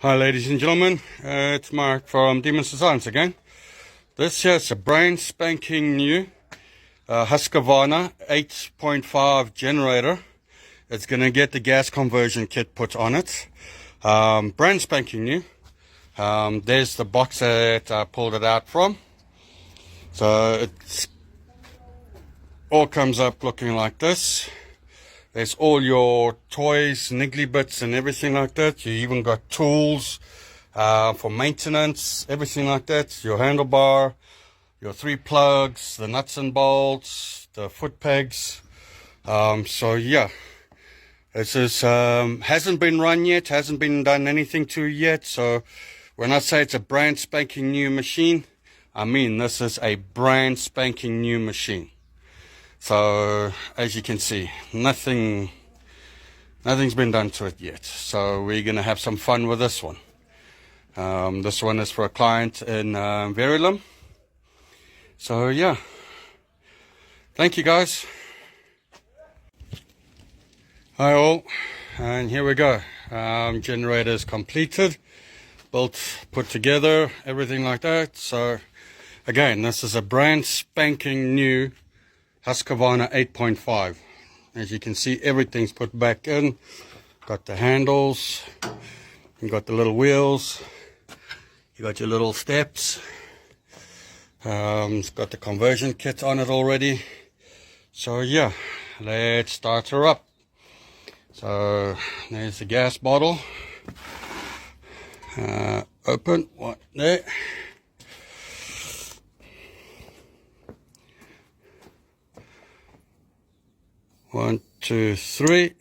Hi ladies and gentlemen, it's Mark from Deamon Dezignz again. This here is a brand spanking new Husqvarna 8.5 generator. It's going to get the gas conversion kit put on it. Brand spanking new. There's the box that I pulled it out from. So it all comes up looking like this. There's all your toys, niggly bits and everything like that. You even got tools for maintenance, everything like that. Your handlebar, your 3 plugs, the nuts and bolts, the foot pegs. So yeah, this is hasn't been run yet, hasn't been done anything to yet. So when I say it's a brand spanking new machine, I mean this is a brand spanking new machine. So as you can see, nothing's been done to it yet. So we're gonna have some fun with this one. This one is for a client in Verulam. So yeah, thank you guys. Hi all, and here we go. Generator is completed, built, put together, everything like that. So again, this is a brand spanking new Husqvarna 8.5. As you can see, everything's put back in. Got the handles, you got the little wheels, you got your little steps. It's got the conversion kit on it already. So yeah, let's start her up. So there's the gas bottle. Open, what there. One, two, three.